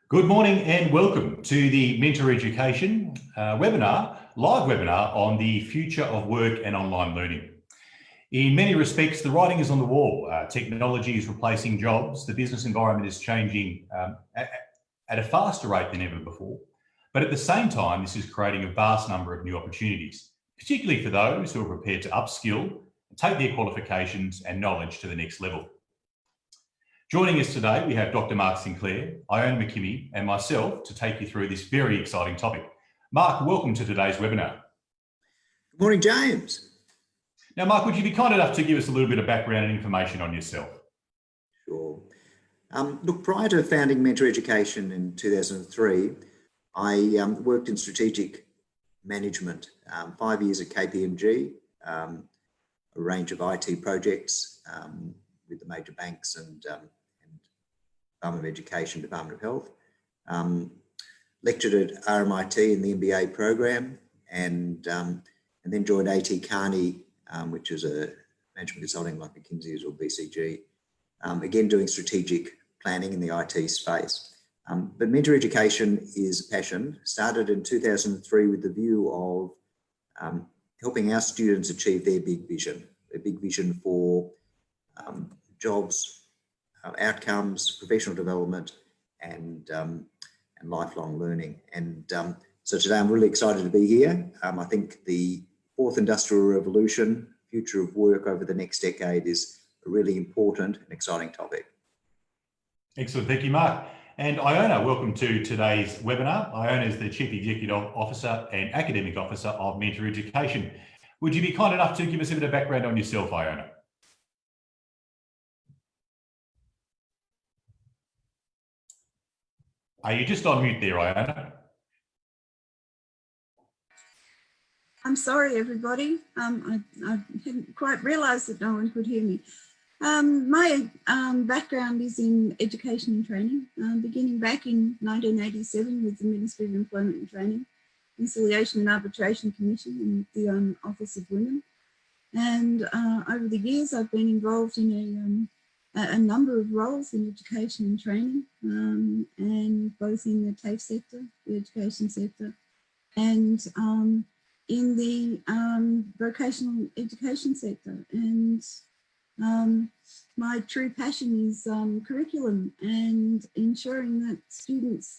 Good morning and welcome to the Mentor Education live webinar on the future of work and online learning. In many respects, the writing is on the wall. Technology is replacing jobs. The business environment is changing at a faster rate than ever before. But at the same time, this is creating a vast number of new opportunities, particularly for those who are prepared to upskill and take their qualifications and knowledge to the next level. Joining us today, we have Dr. Mark Sinclair, Iona McKimmie, and myself to take you through this very exciting topic. Mark, welcome to today's webinar. Good morning, James. Now, Mark, would you be kind enough to give us a little bit of background and information on yourself? Sure. Look, prior to founding Mentor Education in 2003, I worked in strategic management, 5 years at KPMG, a range of IT projects with the major banks and Department of Education, Department of Health. Lectured at RMIT in the MBA program, and then joined AT Kearney, which is a management consulting like McKinsey's or BCG, again doing strategic planning in the IT space. But Mentor Education is a passion. Started in 2003 with the view of helping our students achieve their big vision for jobs, outcomes, professional development, and lifelong learning. And so today I'm really excited to be here. I think the fourth industrial revolution, future of work over the next decade, is a really important and exciting topic. Excellent, thank you, Mark. And Iona, welcome to today's webinar. Iona is the Chief Executive Officer and Academic Officer of Mentor Education. Would you be kind enough to give us a bit of background on yourself, Iona? Are you just on mute there, Iona? I'm sorry, everybody. I hadn't quite realised that no one could hear me. My background is in education and training, beginning back in 1987 with the Ministry of Employment and Training, Conciliation and Arbitration Commission and the Office of Women. And over the years, I've been involved in a number of roles in education and training, and both in the TAFE sector, the education sector, and in the vocational education sector. And my true passion is curriculum and ensuring that students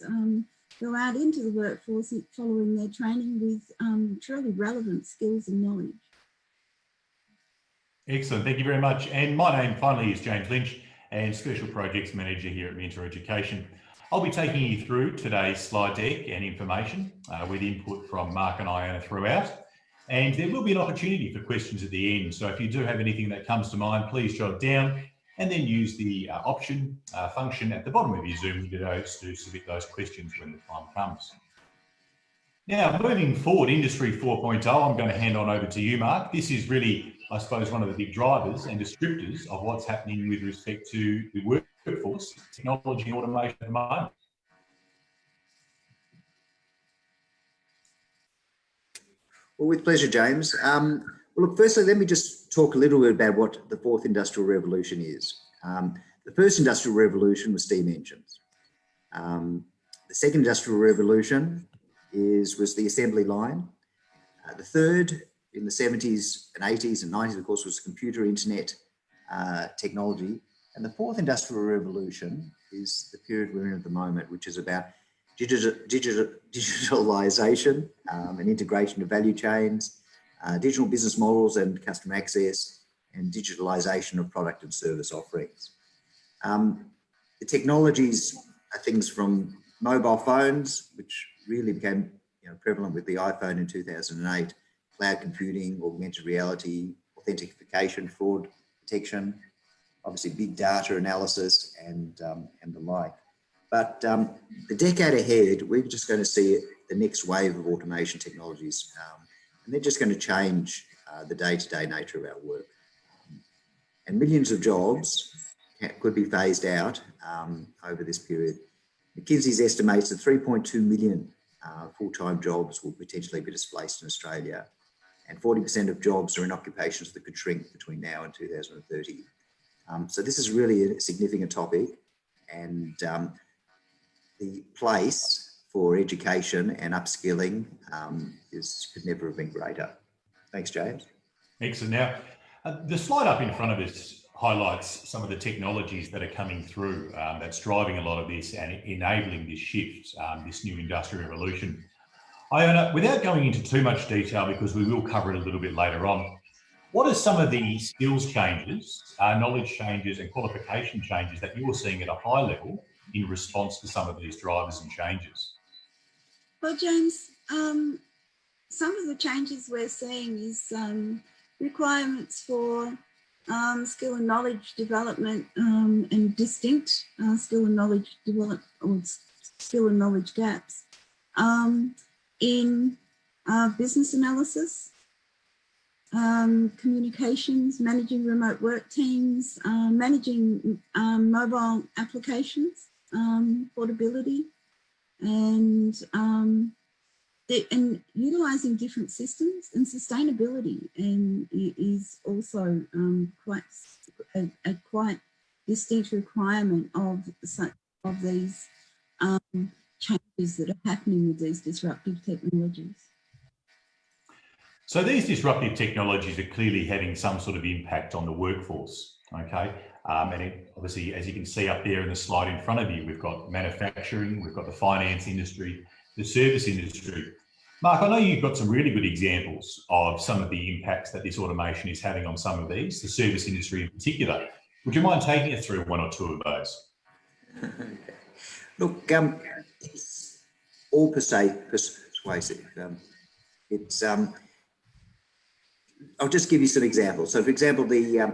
go out into the workforce following their training with truly relevant skills and knowledge. Excellent, thank you very much. And my name finally is James Lynch, and Special Projects Manager here at Mentor Education. I'll be taking you through today's slide deck and information with input from Mark and Iona throughout. And there will be an opportunity for questions at the end. So if you do have anything that comes to mind, please jot it down and then use the function at the bottom of your Zoom windows to submit those questions when the time comes. Now, moving forward, Industry 4.0, I'm going to hand on over to you, Mark. This is really, I suppose, one of the big drivers and descriptors of what's happening with respect to the workforce, technology and automation at the moment. Well, with pleasure, James. Well, look, firstly, let me just talk a little bit about what the fourth industrial revolution is. The first industrial revolution was steam engines. The second industrial revolution was the assembly line. The third, in the 70s and 80s and 90s, of course, was computer internet technology. And the fourth industrial revolution is the period we're in at the moment, which is about digitalization and integration of value chains, digital business models and customer access, and digitalization of product and service offerings. The technologies are things from mobile phones, which really became prevalent with the iPhone in 2008, cloud computing, augmented reality, authentication, fraud detection, obviously big data analysis, and the like. But the decade ahead, we're just going to see the next wave of automation technologies, and they're just going to change the day-to-day nature of our work. And millions of jobs could be phased out over this period. McKinsey's estimates that 3.2 million full-time jobs will potentially be displaced in Australia, and 40% of jobs are in occupations that could shrink between now and 2030. So this is really a significant topic, and the place for education and upskilling could never have been greater. Thanks, James. Excellent. Now, the slide up in front of us highlights some of the technologies that are coming through that's driving a lot of this and enabling this shift, this new industrial revolution. Iona, without going into too much detail, because we will cover it a little bit later on, what are some of the skills changes, knowledge changes and qualification changes that you're seeing at a high level in response to some of these drivers and changes? Well, James, some of the changes we're seeing is requirements for skill and knowledge development and distinct skill and knowledge development or skill and knowledge gaps in business analysis, communications, managing remote work teams, managing mobile applications, portability, and utilising different systems, and sustainability and is also quite a quite distinct requirement of these changes that are happening with these disruptive technologies. So these disruptive technologies are clearly having some sort of impact on the workforce, okay? Obviously, as you can see up there in the slide in front of you, we've got manufacturing, we've got the finance industry, the service industry. Mark, I know you've got some really good examples of some of the impacts that this automation is having on some of these, the service industry in particular. Would you mind taking us through one or two of those? Look, it's all persuasive. I'll just give you some examples. So, for example, the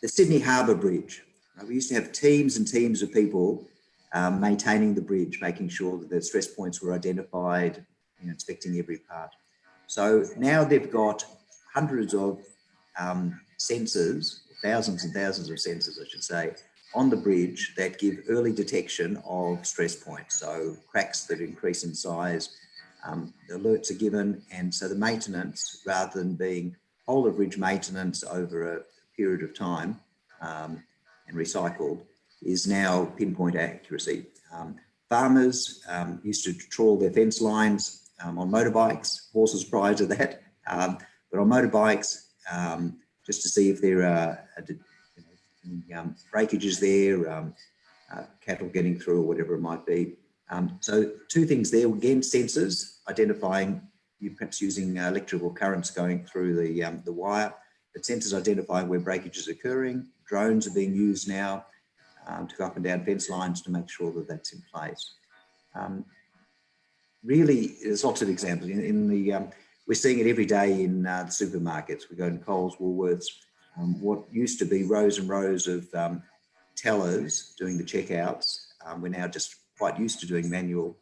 Sydney Harbour Bridge. We used to have teams and teams of people maintaining the bridge, making sure that the stress points were identified, inspecting every part. So now they've got hundreds of sensors, thousands and thousands of sensors, I should say, on the bridge that give early detection of stress points. So cracks that increase in size, the alerts are given, and so the maintenance, rather than being whole of bridge maintenance over a period of time and recycled, is now pinpoint accuracy. Farmers used to trawl their fence lines on motorbikes, horses prior to that, but on motorbikes, just to see if there are breakages there, cattle getting through or whatever it might be. So two things there, again, sensors identifying, you perhaps using electrical currents going through the wire, but sensors identifying where breakage is occurring. Drones are being used now to go up and down fence lines to make sure that that's in place. Really, there's lots of examples. We're seeing it every day in the supermarkets. We go to Coles, Woolworths. What used to be rows and rows of tellers doing the checkouts, we're now just quite used to doing manual,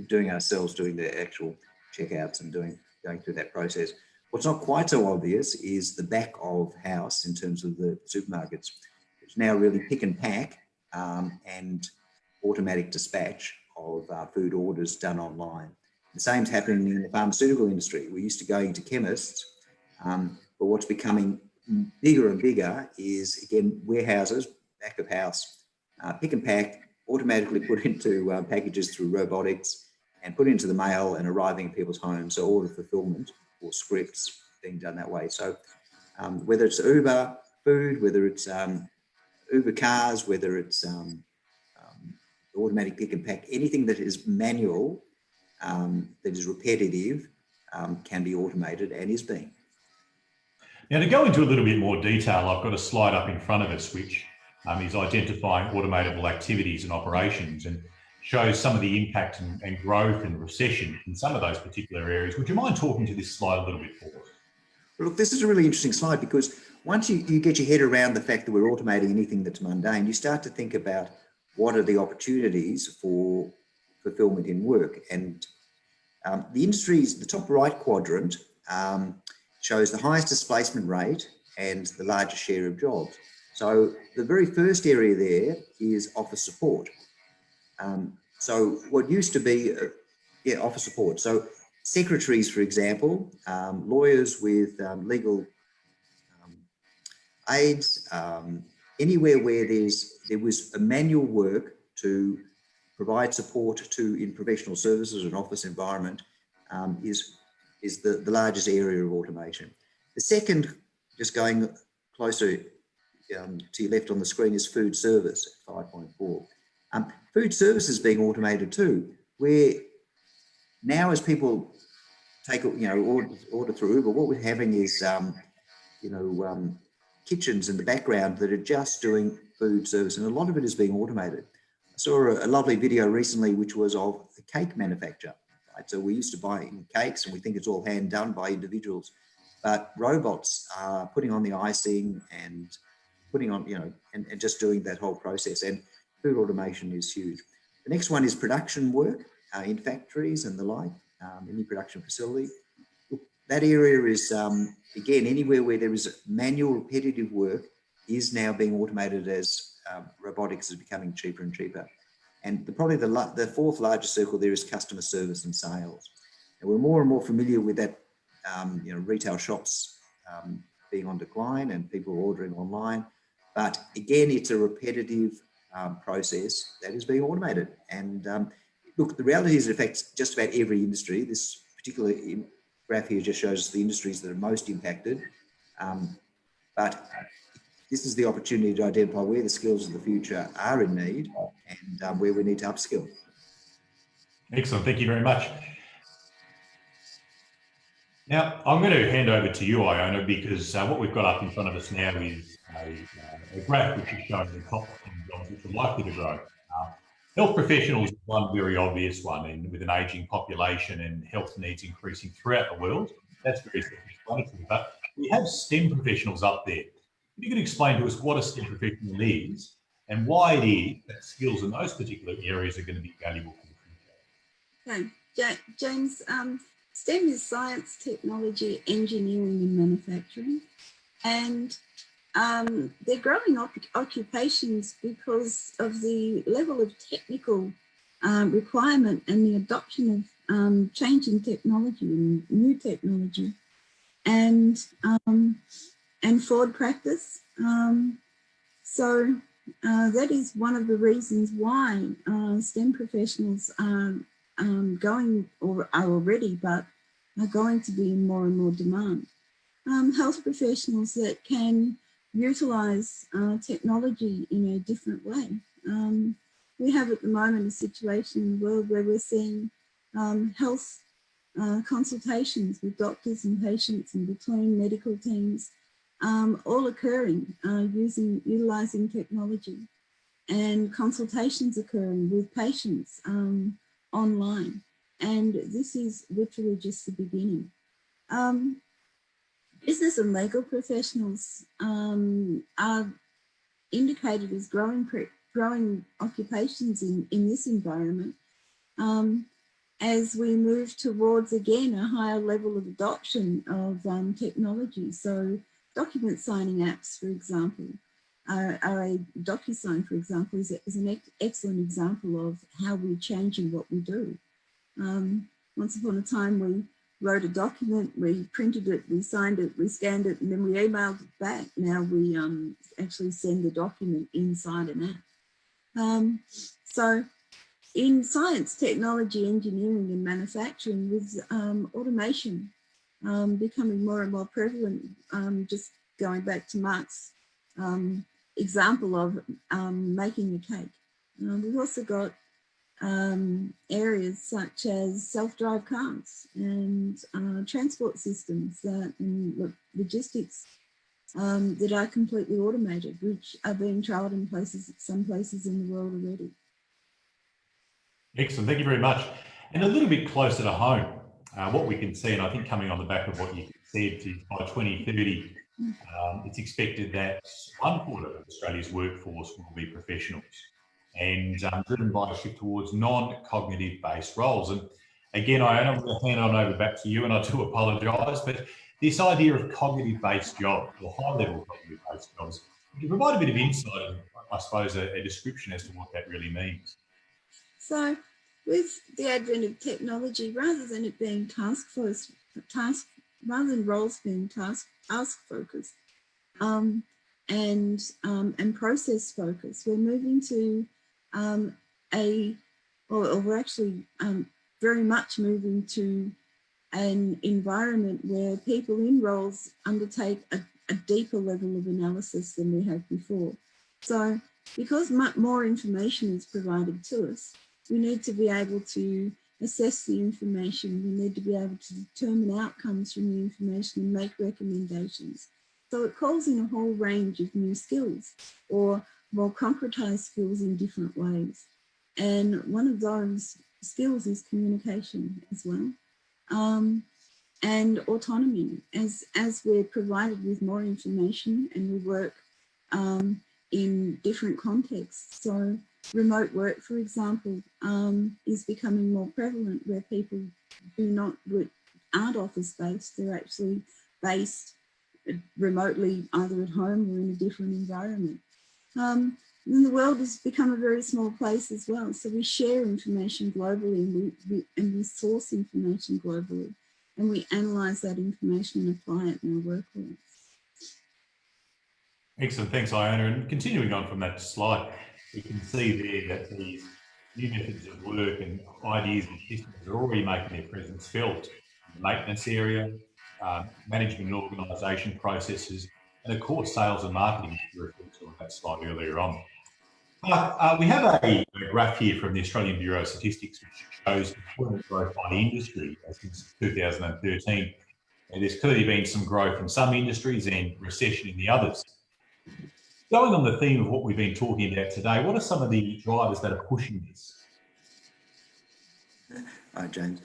doing ourselves, doing the actual checkouts and going through that process. What's not quite so obvious is the back of house in terms of the supermarkets. It's now really pick and pack and automatic dispatch of food orders done online. The same's happening in the pharmaceutical industry. We're used to going to chemists, but what's becoming bigger and bigger is, again, warehouses, back of house, pick and pack, automatically put into packages through robotics and put into the mail and arriving at people's homes. So order fulfillment or scripts being done that way. So whether it's Uber food, whether it's Uber cars, whether it's automatic pick and pack, anything that is manual, that is repetitive, can be automated and is being. Now, to go into a little bit more detail, I've got a slide up in front of us which is identifying automatable activities and operations and shows some of the impact and growth and recession in some of those particular areas. Would you mind talking to this slide a little bit for us? Look, this is a really interesting slide because once you get your head around the fact that we're automating anything that's mundane, you start to think about what are the opportunities for fulfillment in work. And the industry's, the top right quadrant shows the highest displacement rate and the largest share of jobs. So the very first area there is office support. So what used to be, office support. So secretaries, for example, lawyers with legal aids, anywhere where there was a manual work to provide support to in professional services and office environment is the largest area of automation. The second, just going closer to your left on the screen, is food service at 5.4. Food service is being automated too, where now as people take, order through Uber, what we're having is, kitchens in the background that are just doing food service, and a lot of it is being automated. I saw a lovely video recently, which was of a cake manufacturer. Right? So we used to buy cakes and we think it's all hand done by individuals, but robots are putting on the icing and putting on, and just doing that whole process. And food automation is huge. The next one is production work in factories and the like, any production facility. That area is, again, anywhere where there is manual repetitive work is now being automated as robotics is becoming cheaper and cheaper. And probably the fourth largest circle there is customer service and sales. And we're more and more familiar with that, retail shops being on decline and people ordering online. But again, it's a repetitive process that is being automated. And look, the reality is it affects just about every industry. This particular graph here just shows the industries that are most impacted. But this is the opportunity to identify where the skills of the future are in need and where we need to upskill. Excellent, thank you very much. Now, I'm going to hand over to you, Iona, because what we've got up in front of us now is a graph which is showing the top 10 jobs which are likely to grow. Health professionals is one very obvious one, and with an ageing population and health needs increasing throughout the world, that's very self-explanatory. But we have STEM professionals up there. If you could explain to us what a STEM professional is and why it is that skills in those particular areas are going to be valuable for the future. Okay, James, STEM is science, technology, engineering and manufacturing. And they're growing occupations because of the level of technical requirement and the adoption of changing technology and new technology and forward practice. So that is one of the reasons why STEM professionals are going or are already, but are going to be in more and more demand. Health professionals that can utilise technology in a different way. We have at the moment a situation in the world where we're seeing health consultations with doctors and patients and between medical teams all occurring utilising technology, and consultations occurring with patients online. And this is literally just the beginning. Business and legal professionals are indicated as growing occupations in this environment as we move towards, again, a higher level of adoption of technology. So document signing apps, for example, a DocuSign, for example, is an excellent example of how we're changing what we do. Once upon a time, we wrote a document, we printed it, we signed it, we scanned it, and then we emailed it back. Now we actually send the document inside an app. So in science, technology, engineering, and manufacturing, with automation becoming more and more prevalent, just going back to Mark's example of making a cake. We've also got areas such as self-drive cars and transport systems and logistics that are completely automated, which are being trialled in some places in the world already. Excellent, thank you very much. And a little bit closer to home, what we can see, and I think coming on the back of what you said, is by 2030, it's expected that 1/4 of Australia's workforce will be professionals, and driven by a shift towards non-cognitive based roles. And again, I'm going to hand on over back to you, and I do apologise, but this idea of cognitive based jobs, or high level cognitive based jobs, would you provide a bit of insight and I suppose a description as to what that really means? So with the advent of technology, rather than it being rather than roles being task focused and process focused, we're moving to a or we're actually very much moving to an environment where people in roles undertake a deeper level of analysis than we have before. So because more information is provided to us, we need to be able to assess the information. We need to be able to determine outcomes from the information and make recommendations. So it calls in a whole range of new skills or more concretized skills in different ways. And one of those skills is communication as well. And autonomy, as we're provided with more information and we work in different contexts. So remote work, for example, is becoming more prevalent, where people aren't office-based, they're actually based remotely, either at home or in a different environment. And the world has become a very small place as well. So we share information globally, and we source information globally, and we analyse that information and apply it in our work lives. Excellent, thanks, Iona. And continuing on from that slide, you can see there that these new methods of work and ideas and systems are already making their presence felt in the maintenance area, management and organisation processes, and of course, sales and marketing, which you referred to on that slide earlier on. We have a graph here from the Australian Bureau of Statistics, which shows employment growth by industry since 2013. And there's clearly been some growth in some industries and recession in the others. Going on the theme of what we've been talking about today, what are some of the drivers that are pushing this? Hi, James.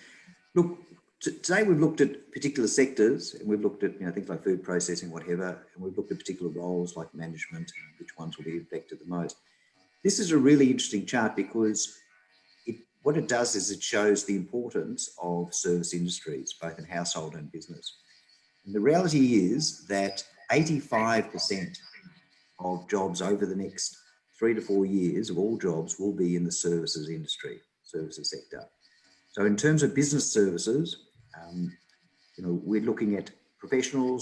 Look, today we've looked at particular sectors, and we've looked at things like food processing, whatever, and we've looked at particular roles like management and which ones will be affected the most. This is a really interesting chart because what it does is it shows the importance of service industries, both in household and business. And the reality is that 85% of jobs over the next 3 to 4 years of all jobs will be in the services industry, services sector. So in terms of business services, we're looking at professional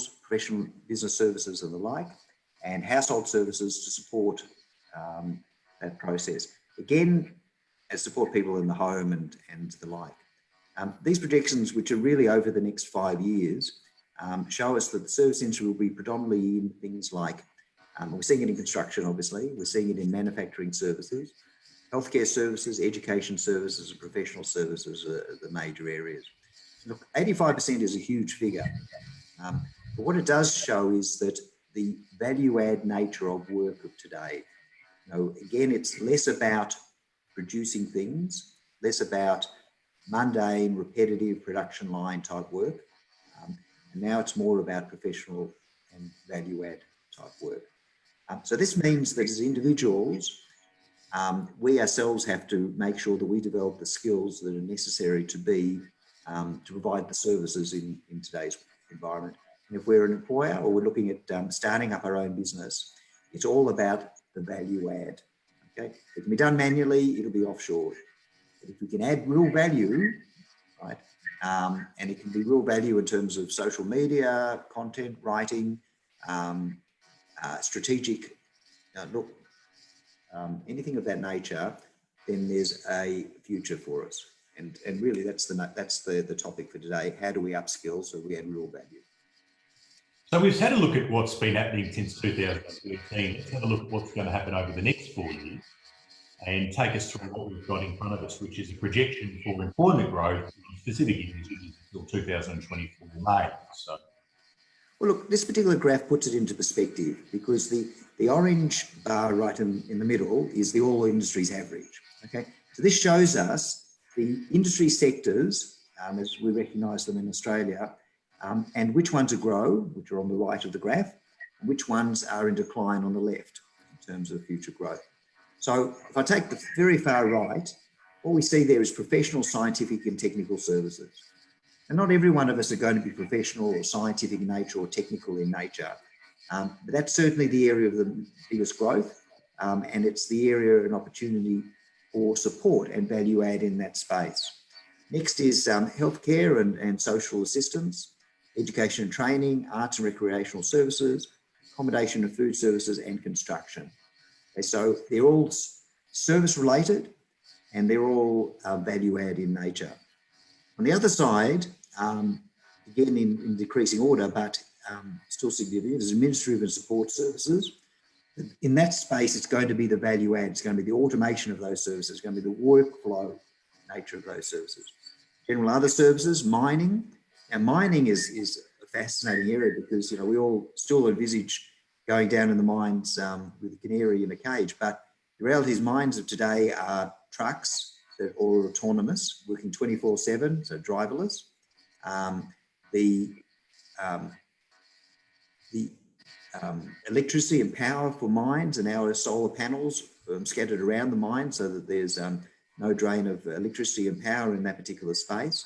business services and the like, and household services to support that process. Again, as support people in the home and the like. These projections, which are really over the next 5 years, show us that the service industry will be predominantly in things like, we're seeing it in construction, obviously, we're seeing it in manufacturing services, healthcare services, education services, and professional services are the major areas. Look, 85% is a huge figure. But what it does show is that the value add nature of work of today, again, it's less about producing things, less about mundane, repetitive production line type work. And now it's more about professional and value add type work. So this means that as individuals, we ourselves have to make sure that we develop the skills that are necessary to provide the services in today's environment. And if we're an employer or we're looking at starting up our own business, it's all about the value add. Okay, it can be done manually, it'll be offshore. But if we can add real value, right, and it can be real value in terms of social media, content, writing, strategic, anything of that nature, then there's a future for us. And really that's the topic for today. How do we upskill so we add real value? So we've had a look at what's been happening since 2013. Let's have a look at what's going to happen over the next 4 years and take us through what we've got in front of us, which is a projection for employment growth in specific industries until 2024 May. So, well, look, this particular graph puts it into perspective because the orange bar right in the middle is the all industries average. Okay, so this shows us the industry sectors as we recognise them in Australia, and which ones are grow, which are on the right of the graph, and which ones are in decline on the left in terms of future growth. So if I take the very far right, all we see there is professional, scientific and technical services. And not every one of us are going to be professional or scientific in nature or technical in nature, but that's certainly the area of the biggest growth, and it's the area and opportunity for support and value add in that space. Next is healthcare and social assistance, education and training, arts and recreational services, accommodation and food services, and construction. Okay, so they're all service related, and they're all value add in nature. On the other side, again in decreasing order, but still significant, is administrative and support services. In that space, it's going to be the value add, it's going to be the automation of those services, it's going to be the workflow nature of those services. General other services, mining. Now, mining is a fascinating area because, you know, we all still envisage going down in the mines with a canary in a cage, but the reality is mines of today are trucks that are all autonomous, working 24/7, so driverless. Electricity and power for mines and our solar panels scattered around the mine so that there's no drain of electricity and power in that particular space.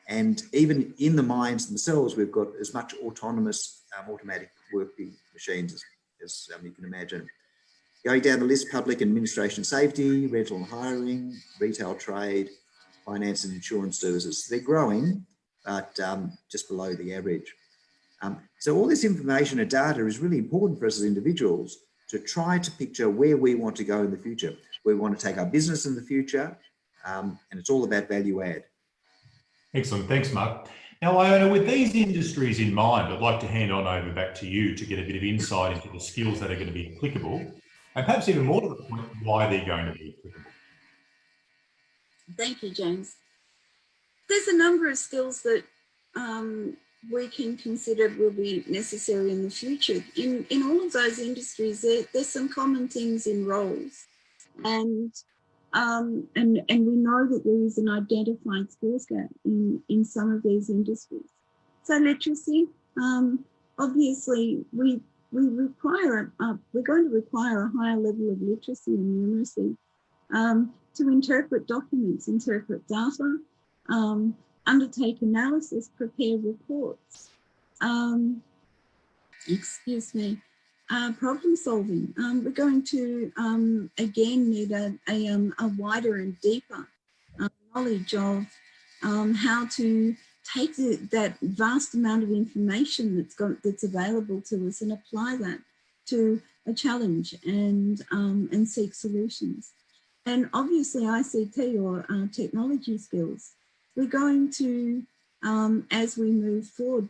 And even in the mines themselves, we've got as much autonomous automatic working machines as you can imagine. Going down the list, public administration safety, rental and hiring, retail trade, finance and insurance services. They're growing, but just below the average. So all this information and data is really important for us as individuals to try to picture where we want to go in the future, where we want to take our business in the future, and it's all about value add. Excellent, thanks, Mark. Now, Iona, with these industries in mind, I'd like to hand on over back to you to get a bit of insight into the skills that are going to be applicable, and perhaps even more to the point, why they're going to be applicable. Thank you, James. There's a number of skills that we can consider will be necessary in the future. In all of those industries, there's some common things in roles, and we know that there is an identified skills gap in some of these industries. So literacy, obviously, we're going to require a higher level of literacy and numeracy to interpret documents, interpret data, undertake analysis, prepare reports, problem solving. We're going to, again, need a wider and deeper knowledge of how to take that vast amount of information that's available to us and apply that to a challenge and seek solutions. And obviously ICT or technology skills. We're going to, as we move forward,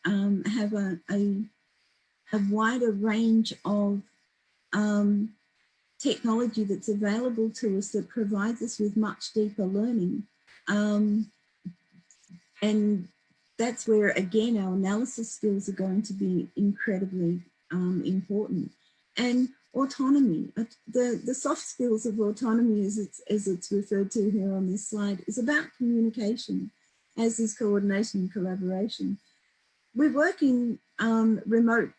have a wider range of technology that's available to us that provides us with much deeper learning. And that's where, again, our analysis skills are going to be incredibly important. And autonomy, the soft skills of autonomy, as it's referred to here on this slide, is about communication, as is coordination and collaboration. We're working remote.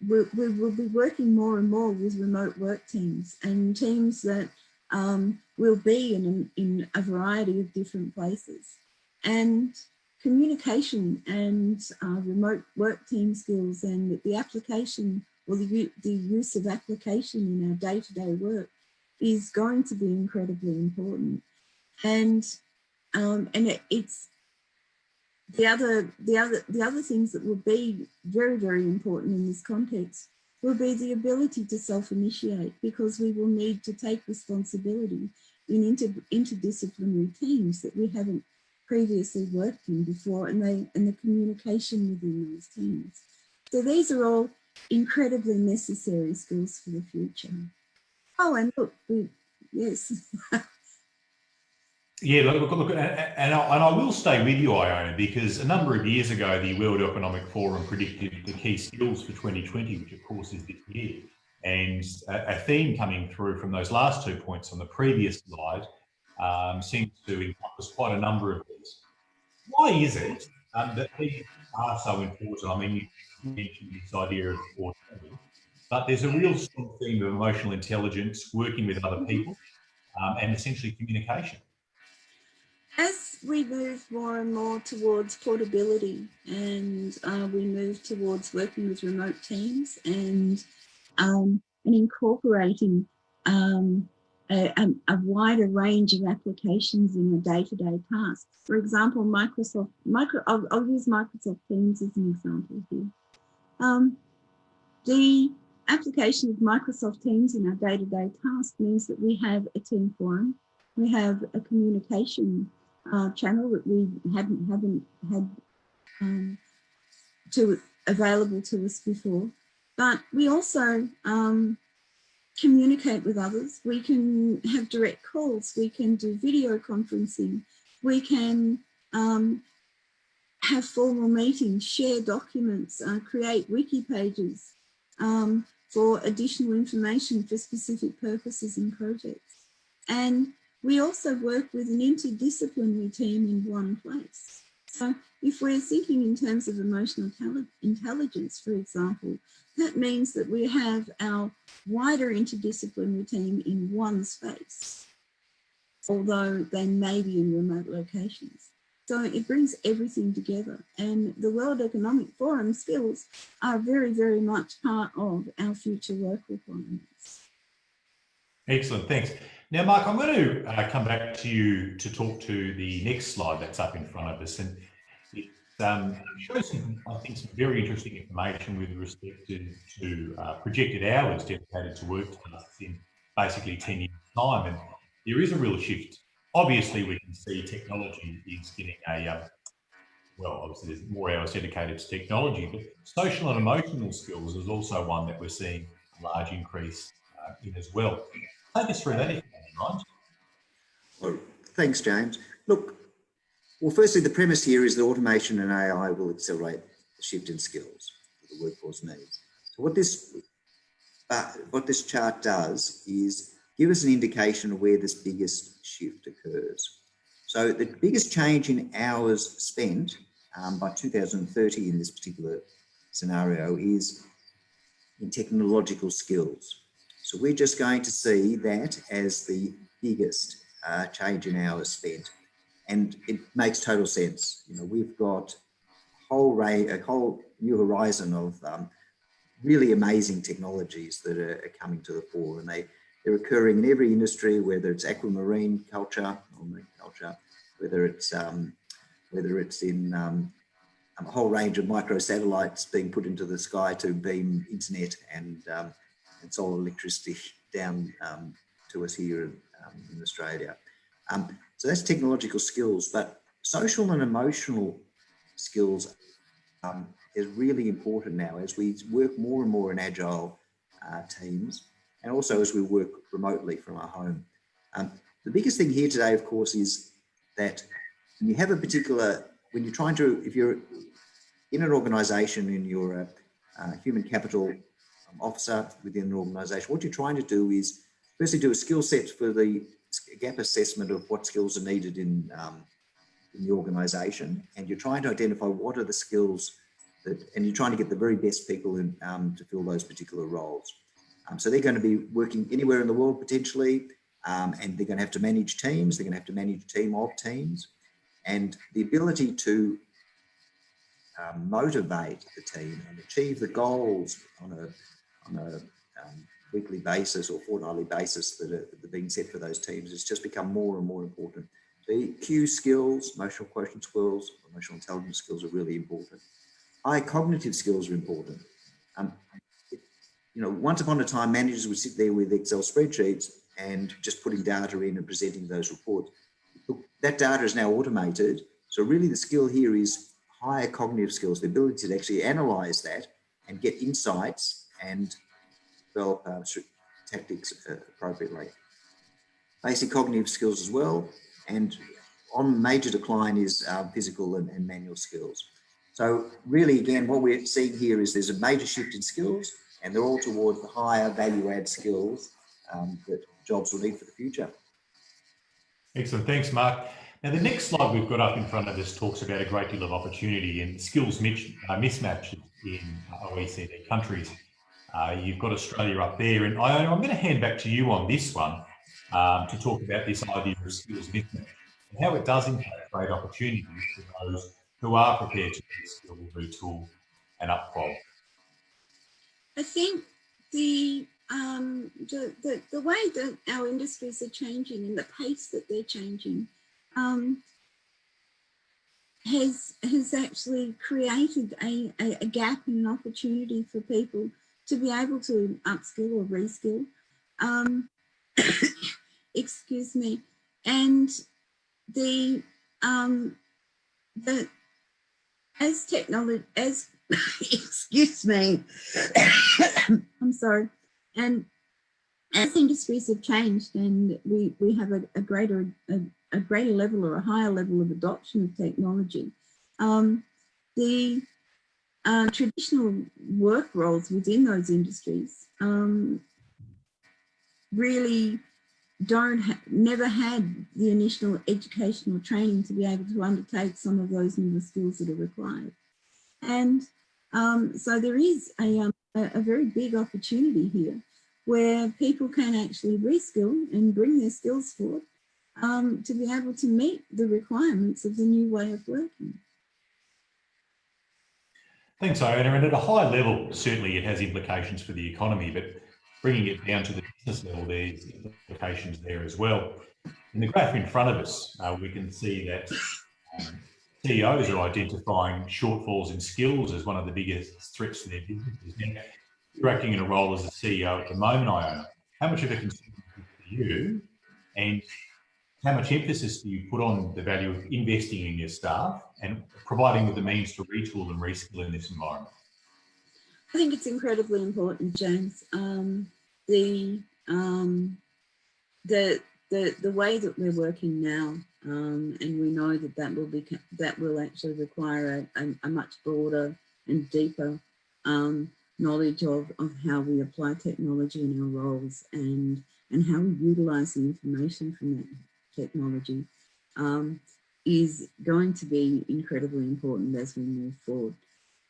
We will be working more and more with remote work teams and teams that will be in a variety of different places. And communication and remote work team skills and the application or the use of application in our day-to-day work is going to be incredibly important. And it's the other things that will be very, very important in this context will be the ability to self-initiate, because we will need to take responsibility in interdisciplinary teams that we haven't previously worked in before, and the communication within those teams. So these are all incredibly necessary skills for the future. Oh, and look, yes. Yeah, look, and I will stay with you, Iona, because a number of years ago, the World Economic Forum predicted the key skills for 2020, which of course is this year. And a theme coming through from those last 2 points on the previous slide seems to encompass quite a number of these. Why is it that these are so important? I mean, you mentioned this idea of autonomy, but there's a real strong theme of emotional intelligence, working with other people, and essentially communication. As we move more and more towards portability and we move towards working with remote teams and incorporating a wider range of applications in the day-to-day tasks. For example, I'll use Microsoft Teams as an example here. The application of Microsoft Teams in our day-to-day tasks means that we have a team forum, We have a communication channel that we haven't had available to us before. But we also communicate with others. We can have direct calls. We can do video conferencing. We can have formal meetings, share documents, create wiki pages for additional information for specific purposes and projects. And we also work with an interdisciplinary team in one place. So if we're thinking in terms of emotional intelligence, for example, that means that we have our wider interdisciplinary team in one space, although they may be in remote locations. So it brings everything together. And the World Economic Forum skills are very, very much part of our future work requirements. Excellent, thanks. Now, Mark, I'm going to come back to you to talk to the next slide that's up in front of us. And it shows, I think, some very interesting information with respect to projected hours dedicated to work tasks in basically 10 years' time. And there is a real shift. Obviously, we can see technology is getting well, obviously there's more hours dedicated to technology, but social and emotional skills is also one that we're seeing a large increase in as well. Take us through that, if you don't mind. Well, thanks, James. Look, well, firstly, the premise here is that automation and AI will accelerate the shift in skills that the workforce needs. So what this chart does is give us an indication of where this biggest shift occurs. So the biggest change in hours spent by 2030 in this particular scenario is in technological skills. So we're just going to see that as the biggest change in hours spent. And it makes total sense. You know, we've got a whole new horizon of really amazing technologies that are coming to the fore, and they're occurring in every industry, whether it's aquamarine culture or marine culture, whether it's in a whole range of microsatellites being put into the sky to beam internet and solar electricity down to us here in Australia. So that's technological skills, but social and emotional skills is really important now as we work more and more in agile teams, and also as we work remotely from our home. The biggest thing here today, of course, is that when you have when you're trying to, if you're in an organization and you're a human capital officer within an organization, what you're trying to do is firstly do a skill set for the gap assessment of what skills are needed in the organization, and you're trying to identify what are the skills and you're trying to get the very best people in to fill those particular roles. So they're going to be working anywhere in the world potentially, and they're going to have to manage teams. They're going to have to manage a team of teams, and the ability to motivate the team and achieve the goals on a weekly basis or fortnightly basis that are being set for those teams has just become more and more important. So EQ skills, emotional quotient skills, emotional intelligence skills are really important. High cognitive skills are important. You know, once upon a time, managers would sit there with Excel spreadsheets and just putting data in and presenting those reports. That data is now automated. So really the skill here is higher cognitive skills, the ability to actually analyze that and get insights and develop tactics appropriately. Basic cognitive skills as well. And on major decline is physical and manual skills. So really, again, what we're seeing here is there's a major shift in skills, and they're all towards the higher value-add skills that jobs will need for the future. Excellent, thanks, Mark. Now, the next slide we've got up in front of us talks about a great deal of opportunity and skills mismatch in OECD countries. You've got Australia up there, and I'm going to hand back to you on this one to talk about this idea of skills mismatch and how it does impact great opportunities for those who are prepared to reskill, retool, and upqual. I think the way that our industries are changing and the pace that they're changing has actually created a gap and an opportunity for people to be able to upskill or reskill. Excuse me. And as technology, excuse me, I'm sorry, and as industries have changed and we have a greater level or a higher level of adoption of technology, the traditional work roles within those industries really never had the initial educational training to be able to undertake some of those newer skills that are required. And so there is a very big opportunity here where people can actually reskill and bring their skills forward to be able to meet the requirements of the new way of working. Thanks, Iona. And at a high level, certainly it has implications for the economy, but bringing it down to the business level, there's implications there as well. In the graph in front of us, we can see that CEOs are identifying shortfalls in skills as one of the biggest threats to their businesses. Now, you're acting in a role as a CEO at the moment, Iona. How much of a concern is this for you? And how much emphasis do you put on the value of investing in your staff and providing with the means to retool and reskill in this environment? I think it's incredibly important, James. The way that we're working now, and we know that will actually require a much broader and deeper knowledge of how we apply technology in our roles and how we utilize the information from that technology is going to be incredibly important as we move forward.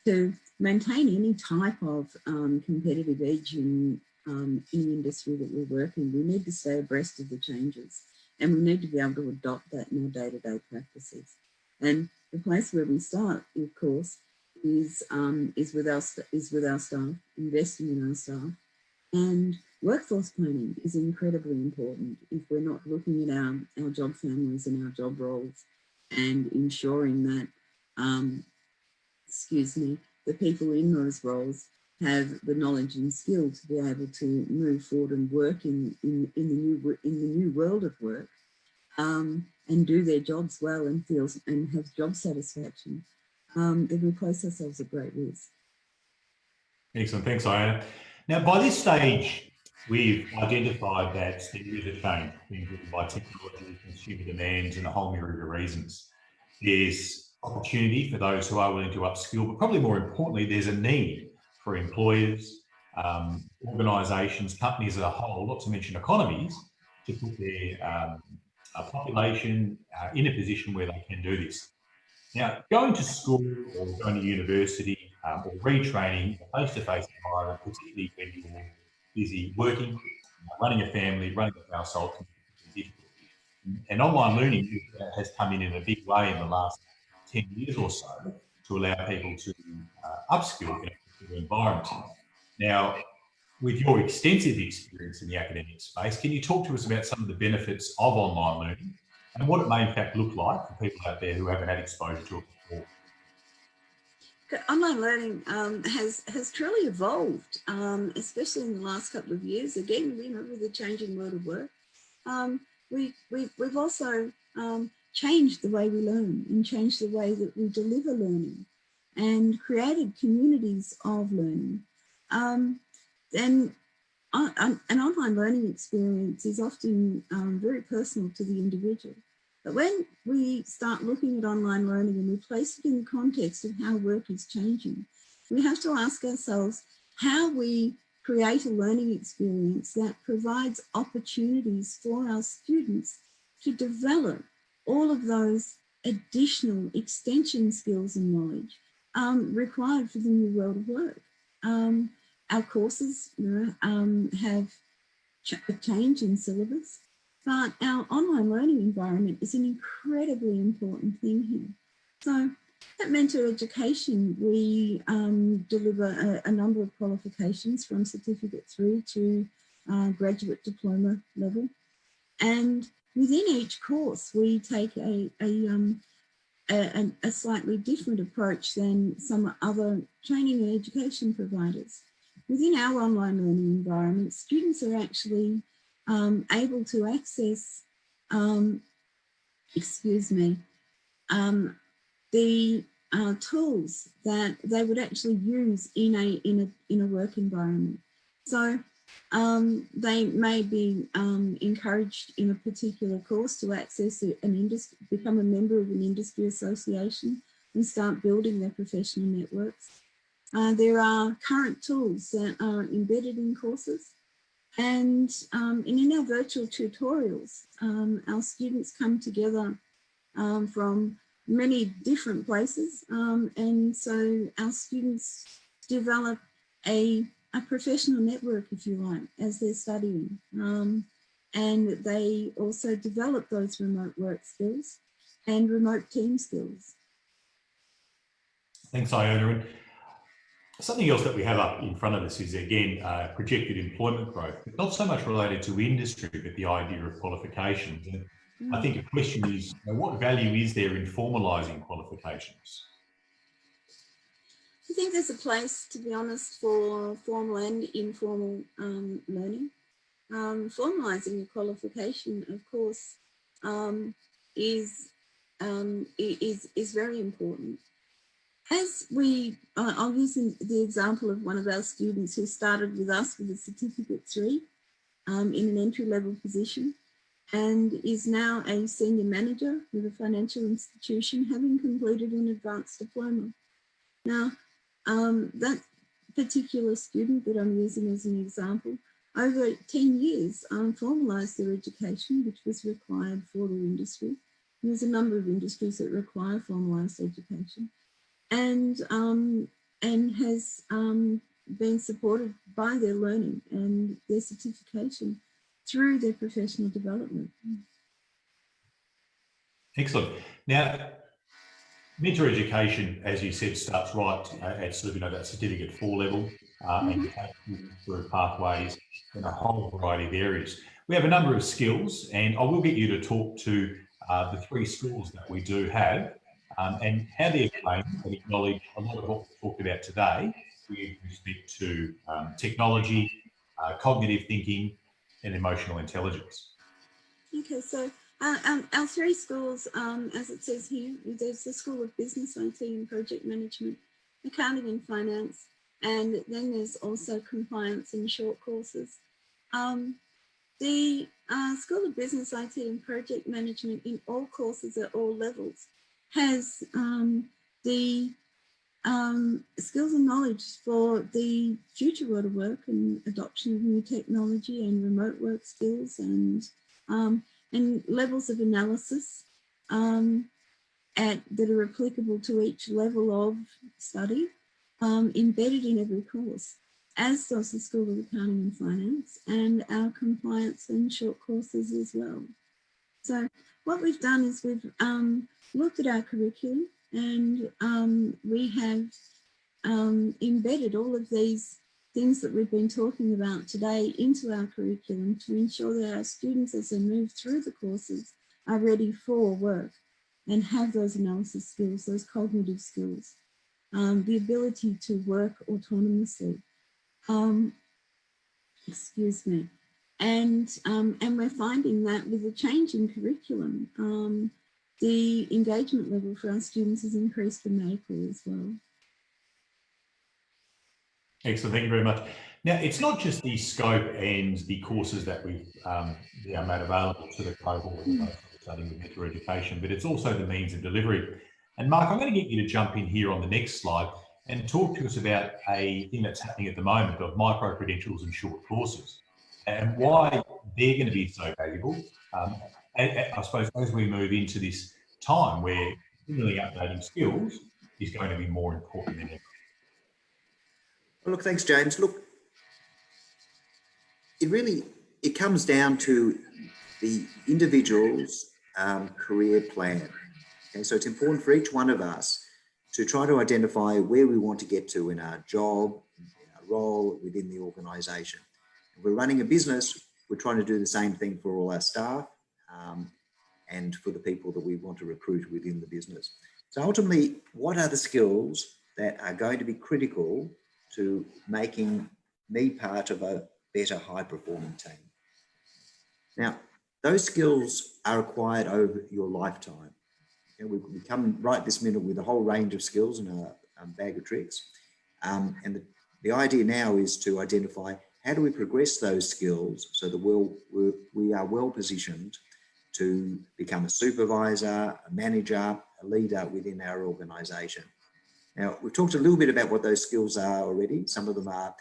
To maintain any type of competitive edge in the industry that we're working, we need to stay abreast of the changes and we need to be able to adopt that in our day-to-day practices. And the place where we start, of course, is with our staff, investing in our staff. And workforce planning is incredibly important if we're not looking at our job families and our job roles and ensuring that the people in those roles have the knowledge and skill to be able to move forward and work in the new world of work, and do their jobs well and have job satisfaction, then we place ourselves at great risk. Excellent, thanks, Iona. Now, by this stage, we've identified that there is a change being driven by technology, consumer demands, and a whole myriad of reasons. There's opportunity for those who are willing to upskill, but probably more importantly, there's a need for employers, organisations, companies as a whole, not to mention economies, to put their population in a position where they can do this. Now, going to school or going to university or retraining in a face-to-face environment, particularly when you're busy working, running a family, running a household, can be difficult. And online learning has come in a big way in the last 10 years or so to allow people to upskill in a particular environment. Now, with your extensive experience in the academic space, can you talk to us about some of the benefits of online learning and what it may in fact look like for people out there who haven't had exposure to it before? Online learning has truly evolved, especially in the last couple of years. Again, with the changing world of work, we've also changed the way we learn and changed the way that we deliver learning and created communities of learning. And an online learning experience is often very personal to the individual. But when we start looking at online learning and we place it in the context of how work is changing, we have to ask ourselves how we create a learning experience that provides opportunities for our students to develop all of those additional extension skills and knowledge required for the new world of work. Our courses have a change in syllabus, but our online learning environment is an incredibly important thing here. So at Mentor Education, we deliver a number of qualifications from certificate through to graduate diploma level. And within each course, we take a slightly different approach than some other training and education providers. Within our online learning environment, students are actually able to access excuse me, the tools that they would actually use in a work environment. So they may be encouraged in a particular course to access an industry, become a member of an industry association and start building their professional networks. There are current tools that are embedded in courses, and in our virtual tutorials, our students come together from many different places, and so our students develop a professional network, if you like, as they're studying, and they also develop those remote work skills and remote team skills. Thanks, Iona. And something else that we have up in front of us is, again, projected employment growth, but not so much related to industry, but the idea of qualifications. And I think a question is, what value is there in formalising qualifications? I think there's a place, to be honest, for formal and informal learning. Formalising a qualification, of course, is very important. As I'll use the example of one of our students who started with us with a Certificate 3 in an entry-level position, and is now a senior manager with a financial institution, having completed an advanced diploma. Now, that particular student that I'm using as an example, over 10 years, formalised their education, which was required for their industry. There's a number of industries that require formalised education, and has been supported by their learning and their certification through their professional development. Excellent. Now, mentor education, as you said, starts right at sort of, that Certificate 4 level, and takes you through pathways in a whole variety of areas. We have a number of skills, and I will get you to talk to the 3 skills that we do have, and how they're claimed and acknowledge a lot of what we've talked about today with respect to technology, cognitive thinking, and emotional intelligence. Okay, so our 3 schools, as it says here, there's the School of Business, IT and Project Management, Accounting and Finance, and then there's also compliance and short courses. The School of Business, IT and Project Management in all courses at all levels has the skills and knowledge for the future world of work and adoption of new technology and remote work skills, and levels of analysis that are applicable to each level of study, embedded in every course, as does the School of Accounting and Finance and our compliance and short courses as well. So what we've done is we've looked at our curriculum, and we have embedded all of these things that we've been talking about today into our curriculum to ensure that our students, as they move through the courses, are ready for work and have those analysis skills, those cognitive skills, the ability to work autonomously. Excuse me. And we're finding that with the change in curriculum, the engagement level for our students has increased dramatically as well. Excellent, thank you very much. Now, it's not just the scope and the courses that we've made available to the cohort studying with mentor education, but it's also the means of delivery. And Mark, I'm going to get you to jump in here on the next slide and talk to us about a thing that's happening at the moment of micro-credentials and short courses, and why they're going to be so valuable. And I suppose as we move into this time where continually updating skills is going to be more important than ever. Well, look, thanks, James. Look, it comes down to the individual's career plan. Okay, so it's important for each one of us to try to identify where we want to get to in our job, in our role within the organisation. If we're running a business, we're trying to do the same thing for all our staff and for the people that we want to recruit within the business. So ultimately, what are the skills that are going to be critical to making me part of a better, high-performing team? Now, those skills are acquired over your lifetime. You know, we come right this minute with a whole range of skills in our bag of tricks. And the idea now is to identify how do we progress those skills so that we are well positioned to become a supervisor, a manager, a leader within our organisation. Now, we've talked a little bit about what those skills are already. Some of them are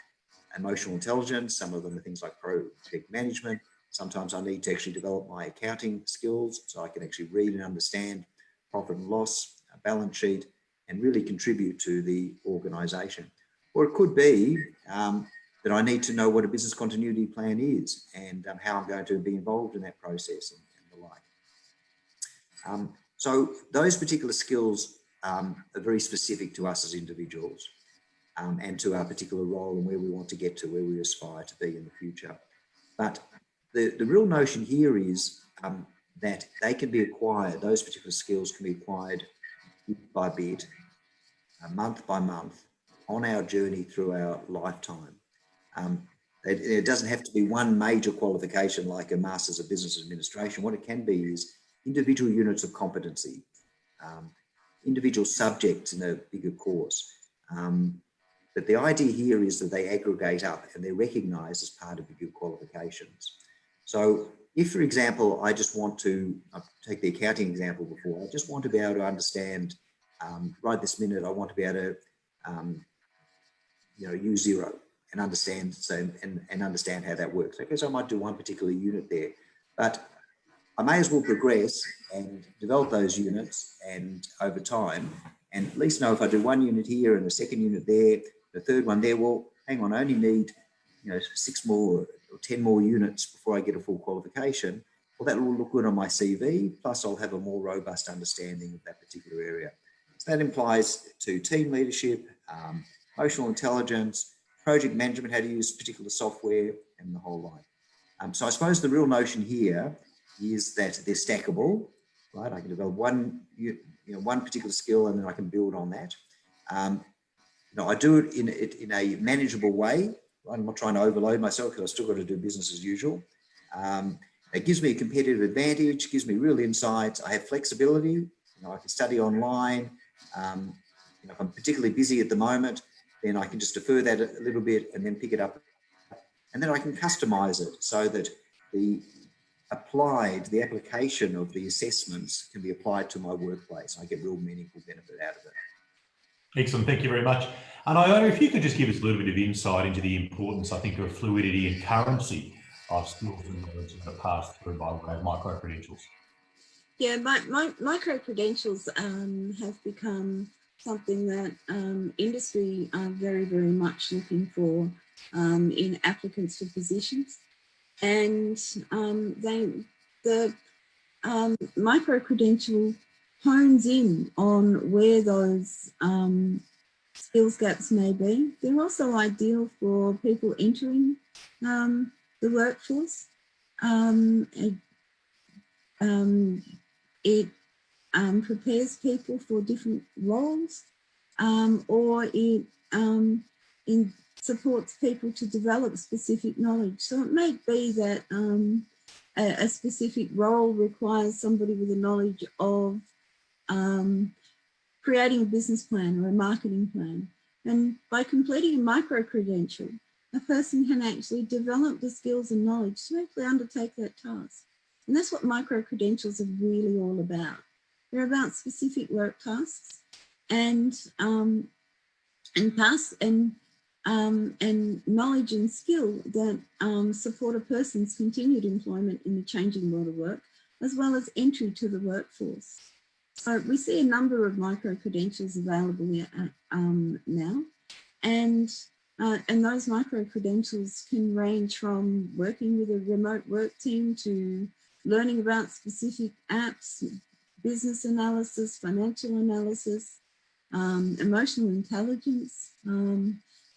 emotional intelligence, some of them are things like project management. Sometimes I need to actually develop my accounting skills so I can actually read and understand profit and loss, a balance sheet, and really contribute to the organisation. Or it could be that I need to know what a business continuity plan is and how I'm going to be involved in that process and the like. So those particular skills are very specific to us as individuals and to our particular role and where we want to get to, where we aspire to be in the future. But the real notion here is that they can be acquired, those particular skills can be acquired bit by bit, month by month, on our journey through our lifetime. It doesn't have to be one major qualification like a Master's of Business Administration. What it can be is individual units of competency, individual subjects in a bigger course. But the idea here is that they aggregate up and they're recognised as part of bigger qualifications. So if, for example, I just want to take the accounting example before, I just want to be able to understand, right this minute, I want to be able to, use Xero and understand, and understand how that works. Okay, so I might do one particular unit there, but I may as well progress and develop those units and over time, and at least know if I do one unit here and a second unit there, the third one there, well, hang on, I only need 6 more or 10 more units before I get a full qualification. Well, that will look good on my CV, plus I'll have a more robust understanding of that particular area. So that implies to team leadership, emotional intelligence, project management, how to use particular software, and the whole lot. So I suppose the real notion here is that they're stackable, right? I can develop one particular skill and then I can build on that. I do it in a manageable way. Right? I'm not trying to overload myself because I've still got to do business as usual. It gives me a competitive advantage, gives me real insights. I have flexibility. I can study online. If I'm particularly busy at the moment, then I can just defer that a little bit and then pick it up. And then I can customize it so that the application of the assessments can be applied to my workplace. I get real meaningful benefit out of it. Excellent, thank you very much. And Iona, if you could just give us a little bit of insight into the importance, I think, of fluidity and currency of skills and knowledge that are passed through by way of micro-credentials. Yeah, my micro-credentials have become something that industry are very, very much looking for in applicants for positions. And the micro-credential hones in on where those skills gaps may be. They're also ideal for people entering the workforce. It prepares people for different roles, or it supports people to develop specific knowledge. So it may be that a specific role requires somebody with a knowledge of creating a business plan or a marketing plan. And by completing a micro-credential, a person can actually develop the skills and knowledge to actually undertake that task. And that's what micro-credentials are really all about. They're about specific work tasks and knowledge and skill that support a person's continued employment in the changing world of work, as well as entry to the workforce. So we see a number of micro-credentials available now, and those micro-credentials can range from working with a remote work team to learning about specific apps, business analysis, financial analysis, emotional intelligence,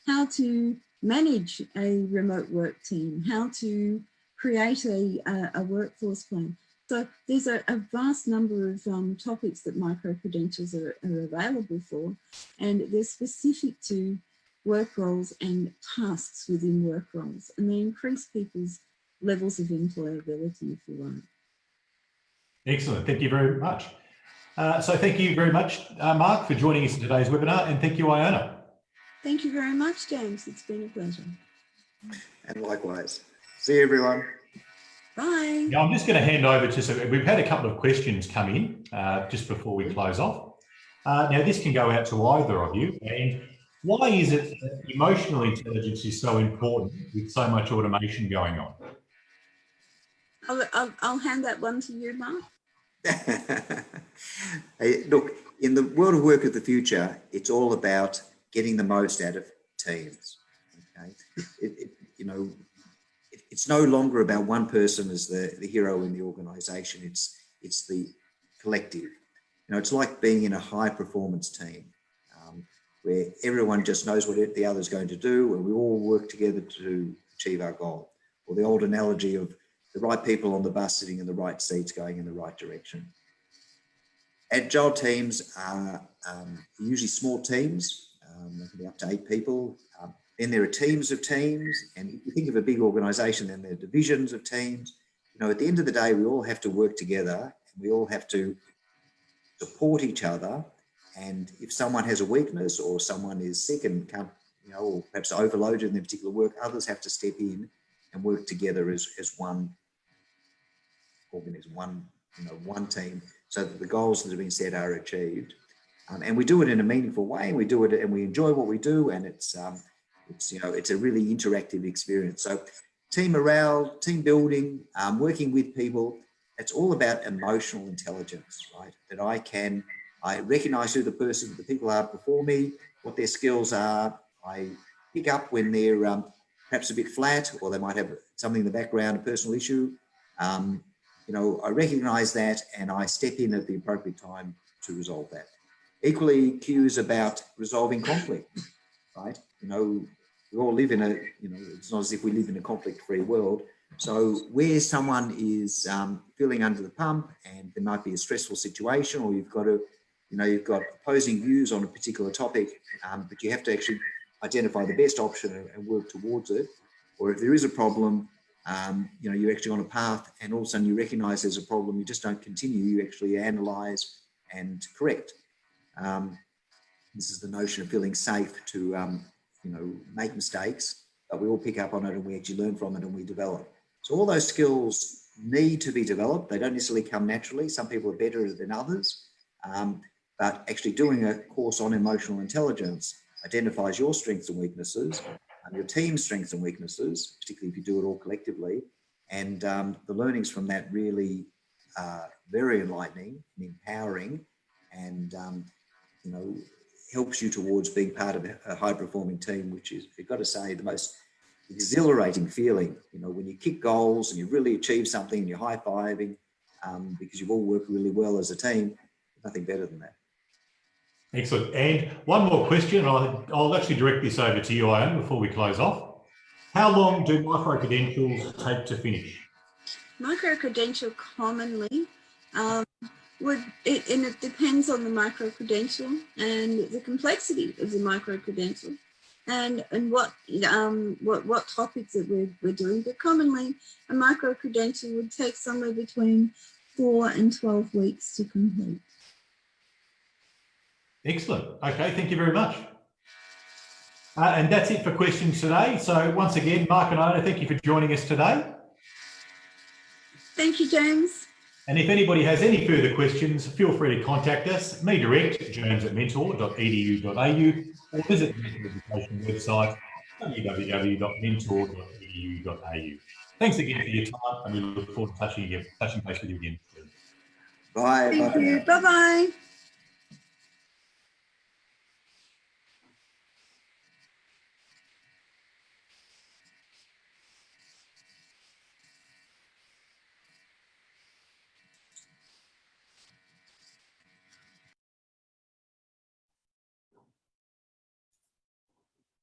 how to manage a remote work team, how to create a workforce plan. So there's a vast number of topics that micro-credentials are available for, and they're specific to work roles and tasks within work roles, and they increase people's levels of employability, if you like. Excellent. Thank you very much. So thank you very much, Mark, for joining us in today's webinar, and thank you, Iona. Thank you very much, James. It's been a pleasure. And likewise. See you, everyone. Bye. Now, I'm just going to hand over to, so we've had a couple of questions come in just before we close off. Now, this can go out to either of you. And why is it that emotional intelligence is so important with so much automation going on? I'll hand that one to you, Mark. Hey, look, in the world of work of the future, it's all about getting the most out of teams. Okay, it's no longer about one person as the hero in the organisation. It's the collective. It's like being in a high performance team where everyone just knows what the other's going to do, and we all work together to achieve our goal. Or the old analogy of the right people on the bus sitting in the right seats going in the right direction. Agile teams are usually small teams, they can be up to 8 people. Then there are teams of teams, and if you think of a big organisation, then there are divisions of teams. At the end of the day, we all have to work together, and we all have to support each other. And if someone has a weakness or someone is sick and can't, or perhaps overloaded in their particular work, others have to step in and work together as one organism, one team, so that the goals that have been set are achieved. And we do it in a meaningful way, and we do it and we enjoy what we do, and it's a really interactive experience. So team morale, team building, working with people, it's all about emotional intelligence, right? That I recognize who the people are before me, what their skills are. I pick up when they're perhaps a bit flat, or they might have something in the background, a personal issue. I recognize that, and I step in at the appropriate time to resolve that. Equally, Q is about resolving conflict, right? We all live in it's not as if we live in a conflict-free world. So where someone is feeling under the pump, and there might be a stressful situation, or you've got opposing views on a particular topic, but you have to actually identify the best option and work towards it. Or if there is a problem, you're actually on a path, and all of a sudden you recognize there's a problem, you just don't continue, you actually analyze and correct. This is the notion of feeling safe to, make mistakes, but we all pick up on it, and we actually learn from it, and we develop. So all those skills need to be developed. They don't necessarily come naturally. Some people are better than others, but actually doing a course on emotional intelligence identifies your strengths and weaknesses, your team's strengths and weaknesses, particularly if you do it all collectively. And the learnings from that really are very enlightening and empowering, and helps you towards being part of a high-performing team, which is, you've got to say, the most exhilarating feeling. When you kick goals and you really achieve something and you're high-fiving because you've all worked really well as a team, nothing better than that. Excellent. And one more question. I'll actually direct this over to you, Ian, before we close off. How long do micro-credentials take to finish? Micro-credential commonly it depends on the micro-credential and the complexity of the micro-credential and what topics that we're doing. But commonly, a micro-credential would take somewhere between 4 and 12 weeks to complete. Excellent. Okay, thank you very much. And that's it for questions today. So once again, Mark and Iona, thank you for joining us today. Thank you, James. And if anybody has any further questions, feel free to contact us, me direct, james@mentor.edu.au, or visit the Mentor Education website, www.mentor.edu.au. Thanks again for your time, and we look forward to touching base with you again soon. Bye. Thank you. Bye-bye.